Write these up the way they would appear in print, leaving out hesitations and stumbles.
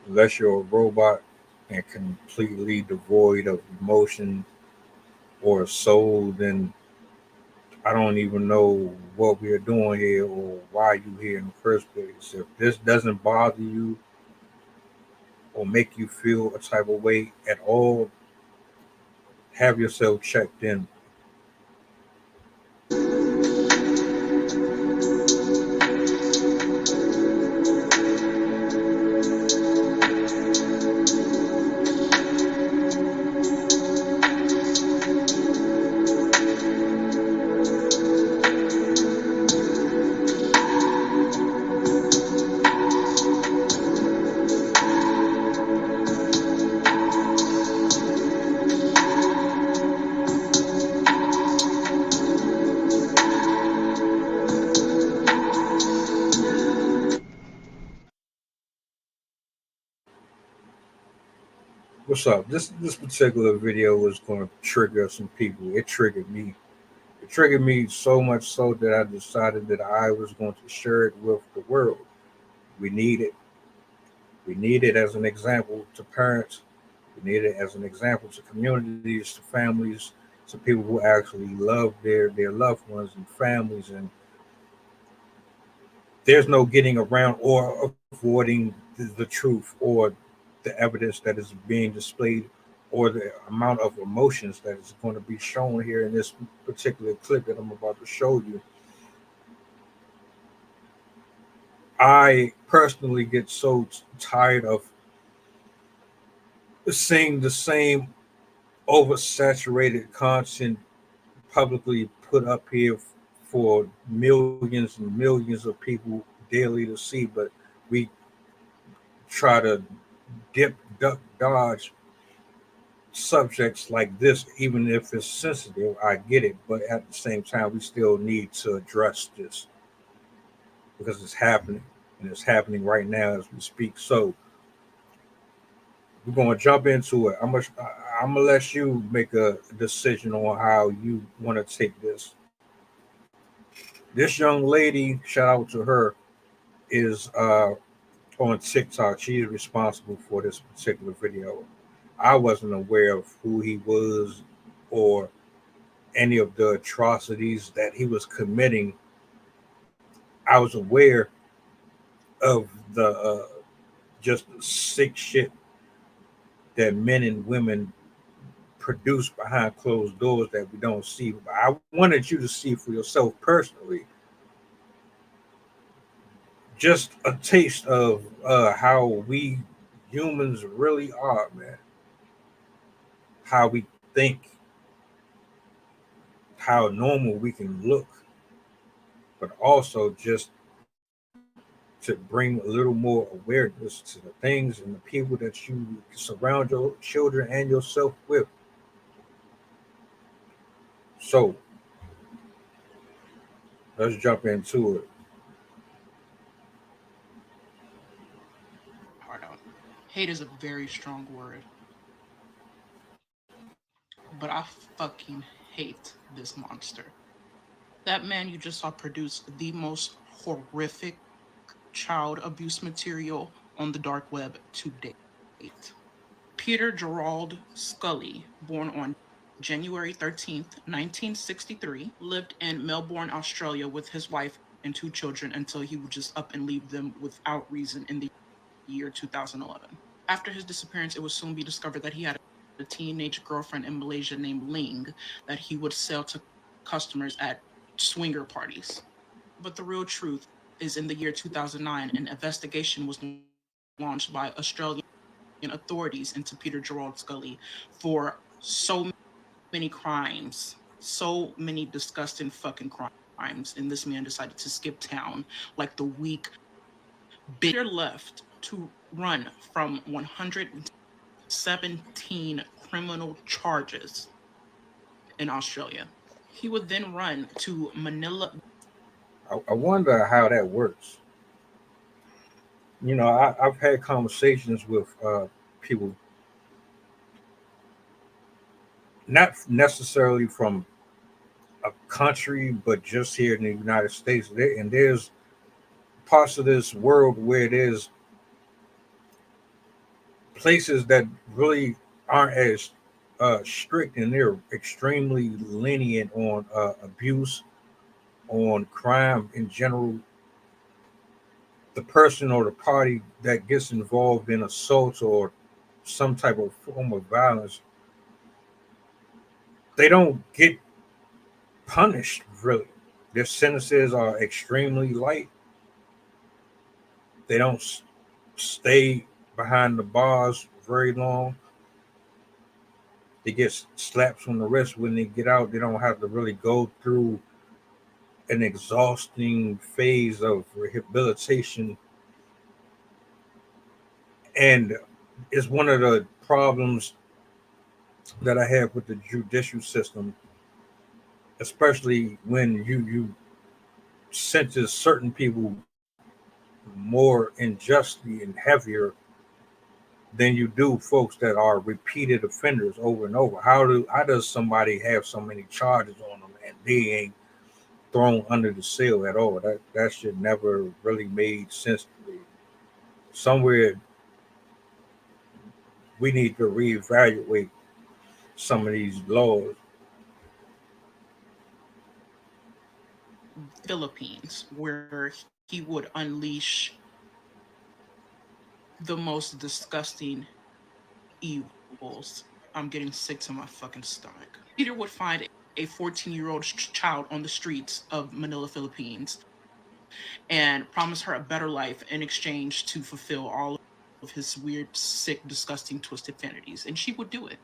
Unless you're a robot and completely devoid of emotion or soul, then I don't even know what we are doing here or why you here in the first place. If this doesn't bother you or make you feel a type of way at all, have yourself checked in. What's up? This particular video was going to trigger some people. It triggered me. It triggered me so much so that I decided that I was going to share it with the world. We need it. We need it as an example to parents. We need it as an example to communities, to families, to people who actually love their loved ones and families. And there's no getting around or avoiding the truth or the evidence that is being displayed or the amount of emotions that is going to be shown here in this particular clip that I'm about to show you. I personally get so tired of seeing the same oversaturated content publicly put up here for millions and millions of people daily to see, but we try to dip, duck, dodge subjects like this, even if it's sensitive. I get it, but at the same time, we still need to address this because it's happening and it's happening right now as we speak. So we're going to jump into it. I'm gonna let you make a decision on how you want to take this. This young lady, shout out to her, is on TikTok. She is responsible for this particular video. I wasn't aware of who he was or any of the atrocities that he was committing. I was aware of the just the sick shit that men and women produce behind closed doors that we don't see. I wanted you to see for yourself personally, just a taste of how we humans really are, man. How we think, how normal we can look, but also just to bring a little more awareness to the things and the people that you surround your children and yourself with. So let's jump into it. Heart out. Hate is a very strong word, but I fucking hate this monster. That man you just saw produce the most horrific child abuse material on the dark web to date. Peter Gerald Scully, born on January 13th, 1963, lived in Melbourne, Australia with his wife and two children until he would just up and leave them without reason in the year 2011. After his disappearance, it would soon be discovered that he had a teenage girlfriend in Malaysia named Ling that he would sell to customers at swinger parties. But the real truth is in the year 2009, an investigation was launched by Australian authorities into Peter Gerald Scully for so many crimes, so many disgusting fucking crimes, and this man decided to skip town like the weak bitch. Peter left to run from 117 criminal charges in Australia. He would then run to Manila. I wonder how that works. I've had conversations with people, not necessarily from a country, but just here in the United States. And there's parts of this world where there's places that really aren't as strict, and they're extremely lenient on abuse, on crime in general. The person or the party that gets involved in assaults or some type of form of violence, they don't get punished really. Their sentences are extremely light. They don't stay behind the bars very long. They get slaps on the wrist when they get out. They don't have to really go through an exhausting phase of rehabilitation. And it's one of the problems that I have with the judicial system, especially when you sentence certain people more unjustly and heavier than you do folks that are repeated offenders over and over. How does somebody have so many charges on them and they ain't thrown under the seal at all? That should never really made sense to me. Somewhere we need to reevaluate some of these laws. Philippines, where he would unleash the most disgusting evils. I'm getting sick to my fucking stomach. Peter would find a 14-year-old child on the streets of Manila, Philippines, and promise her a better life in exchange to fulfill all of his weird, sick, disgusting, twisted fantasies. And she would do it.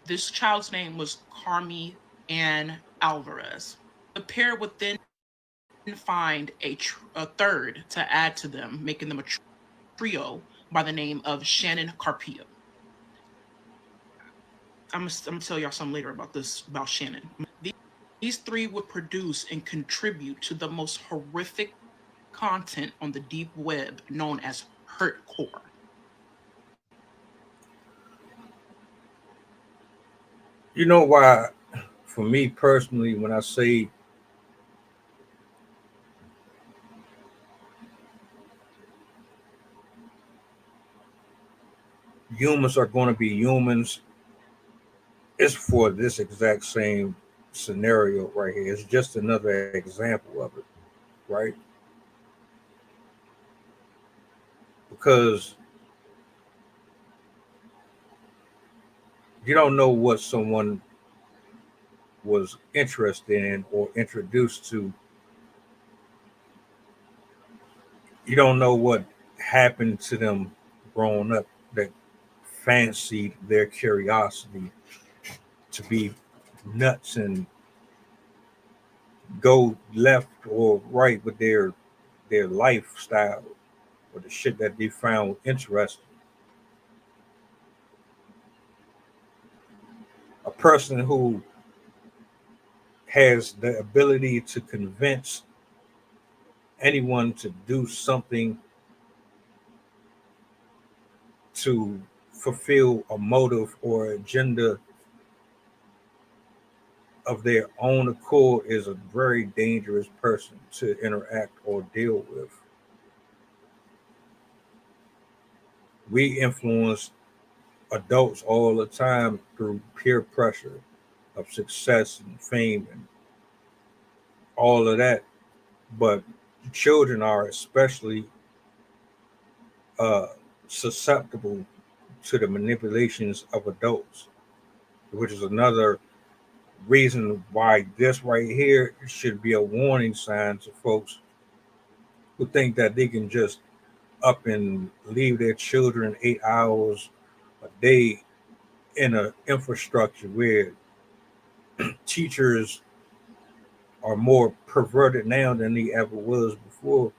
This child's name was Carmi Ann Alvarez. The pair would then find a third to add to them, making them a trio by the name of Shannon Carpio. I'm gonna tell y'all something later about this about Shannon. These three would produce and contribute to the most horrific content on the deep web known as hurtcore. You know why, for me personally, when I say humans are going to be humans, it's for this exact same scenario right here. It's just another example of it, right? Because you don't know what someone was interested in or introduced to. You don't know what happened to them growing up that fancied their curiosity to be nuts and go left or right with their lifestyle or the shit that they found interesting. A person who has the ability to convince anyone to do something to fulfill a motive or agenda of their own accord is a very dangerous person to interact or deal with. We influence adults all the time through peer pressure of success and fame and all of that. But children are especially uh, susceptible to the manipulations of adults, which is another reason why this right here should be a warning sign to folks who think that they can just up and leave their children 8 hours a day in an infrastructure where teachers are more perverted now than they ever was before,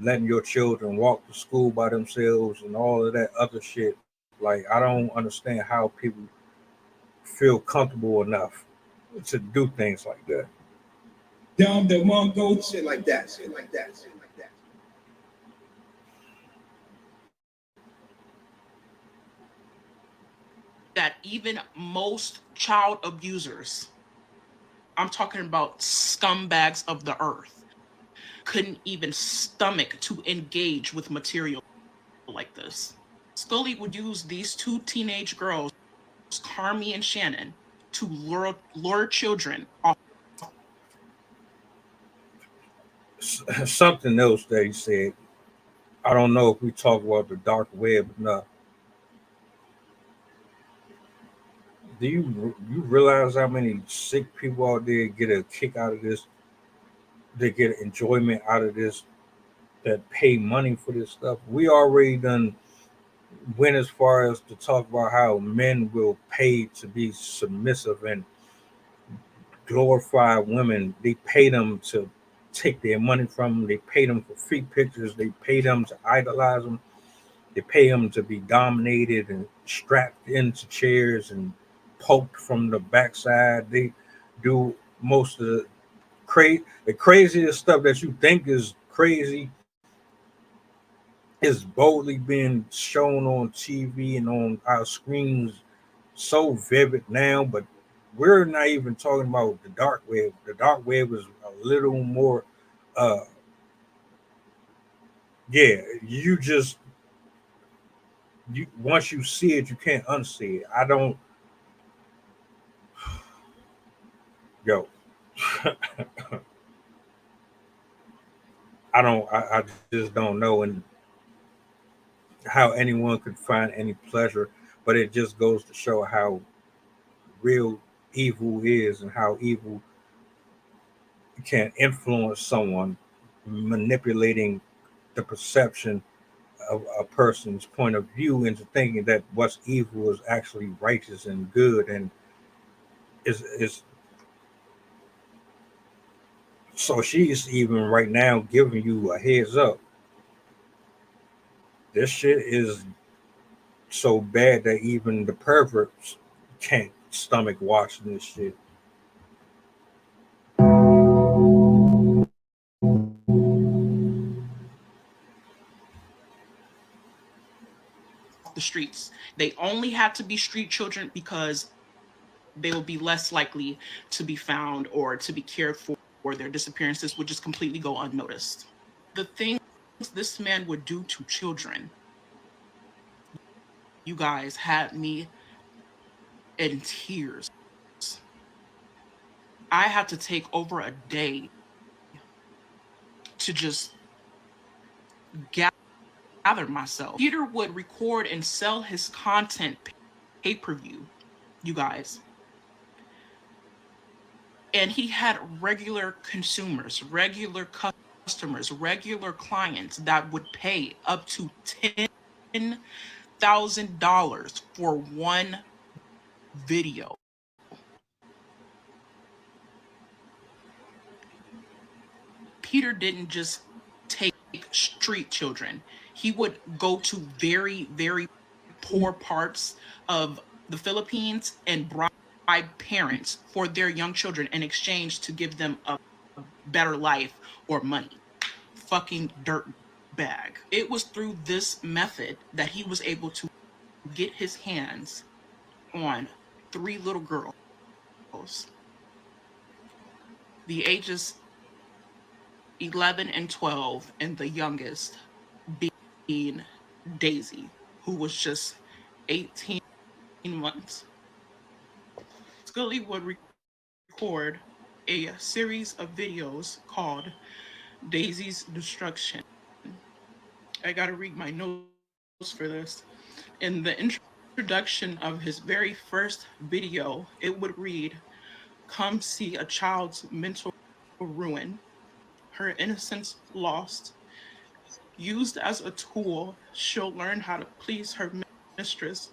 letting your children walk to school by themselves and all of that other shit. Like, I don't understand how people feel comfortable enough to do things like that. Dumb the Mongo, shit like that, shit like that, shit like that. That even most child abusers, I'm talking about scumbags of the earth, couldn't even stomach to engage with material like this. Scully would use these two teenage girls, Carmi and Shannon, to lure children off. Something else they said. I don't know if we talk about the dark web enough. Do you realize how many sick people out there get a kick out of this? They get enjoyment out of this. That pay money for this stuff. We already done went as far as to talk about how men will pay to be submissive and glorify women. They pay them to take their money from them. They pay them for free pictures. They pay them to idolize them. They pay them to be dominated and strapped into chairs and poked from the backside. They do most of the craziest stuff that you think is crazy is boldly being shown on TV and on our screens so vivid now, but we're not even talking about the dark web. The dark web is a little more uh yeah, you just you once you see it you can't unsee it. I don't yo I just don't know and how anyone could find any pleasure, but it just goes to show how real evil is and how evil can influence someone, manipulating the perception of a person's point of view into thinking that what's evil is actually righteous and good and is so she's even right now giving you a heads up. This shit is so bad that even the perverts can't stomach watching this shit. The streets. They only had to be street children because they will be less likely to be found or to be cared for, or their disappearances would just completely go unnoticed. The things this man would do to children, you guys, had me in tears. I had to take over a day to just gather myself. Peter would record and sell his content pay-per-view, you guys. And he had regular consumers, regular customers, regular clients that would pay up to $10,000 for one video. Peter didn't just take street children. He would go to very, very poor parts of the Philippines and bribe parents for their young children in exchange to give them a better life or money. Fucking dirt bag. It was through this method that he was able to get his hands on three little girls, the ages 11 and 12, and the youngest being Daisy, who was just 18 months. Scully would record a series of videos called Daisy's Destruction. I gotta read my notes for this. In the introduction of his very first video, it would read, "Come see a child's mental ruin, her innocence lost. Used as a tool, she'll learn how to please her mistress.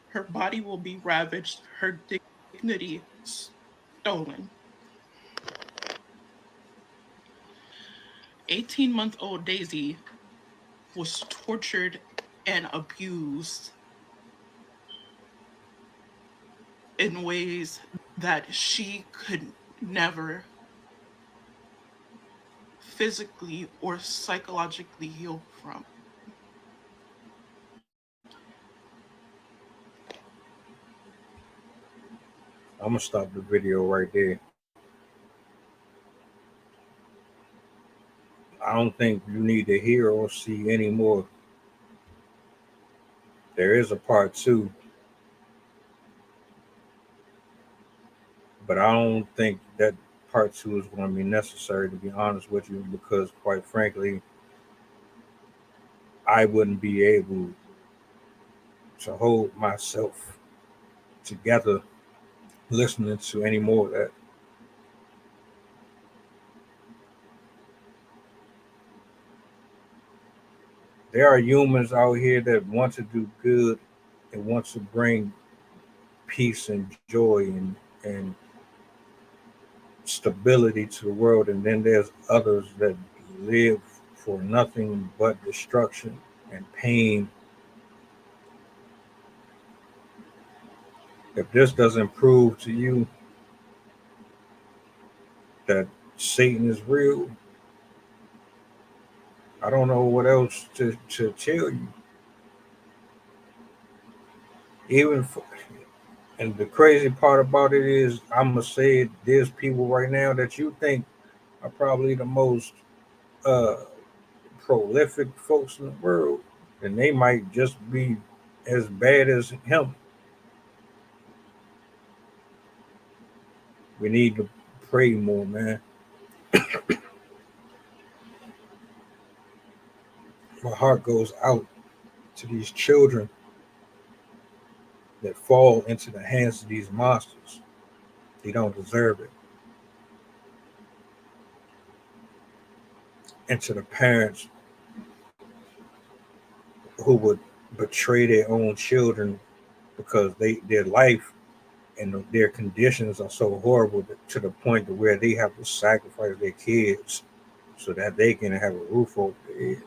Her body will be ravaged, her dignity stolen." 18-month-old Daisy was tortured and abused in ways that she could never physically or psychologically heal from. I'm gonna stop the video right there. I don't think you need to hear or see any more. There is a part two, but I don't think that part two is going to be necessary, to be honest with you, because quite frankly, I wouldn't be able to hold myself together listening to any more of that. There are humans out here that want to do good and want to bring peace and joy and stability to the world, and then there's others that live for nothing but destruction and pain. If this doesn't prove to you that Satan is real, I don't know what else to tell you. Even for, and the crazy part about it is, I'm gonna say it, there's people right now that you think are probably the most uh, prolific folks in the world, and they might just be as bad as him. We need to pray more, man. My heart goes out to these children that fall into the hands of these monsters. They don't deserve it. And to the parents who would betray their own children because their life and their conditions are so horrible to the point to where they have to sacrifice their kids so that they can have a roof over their head.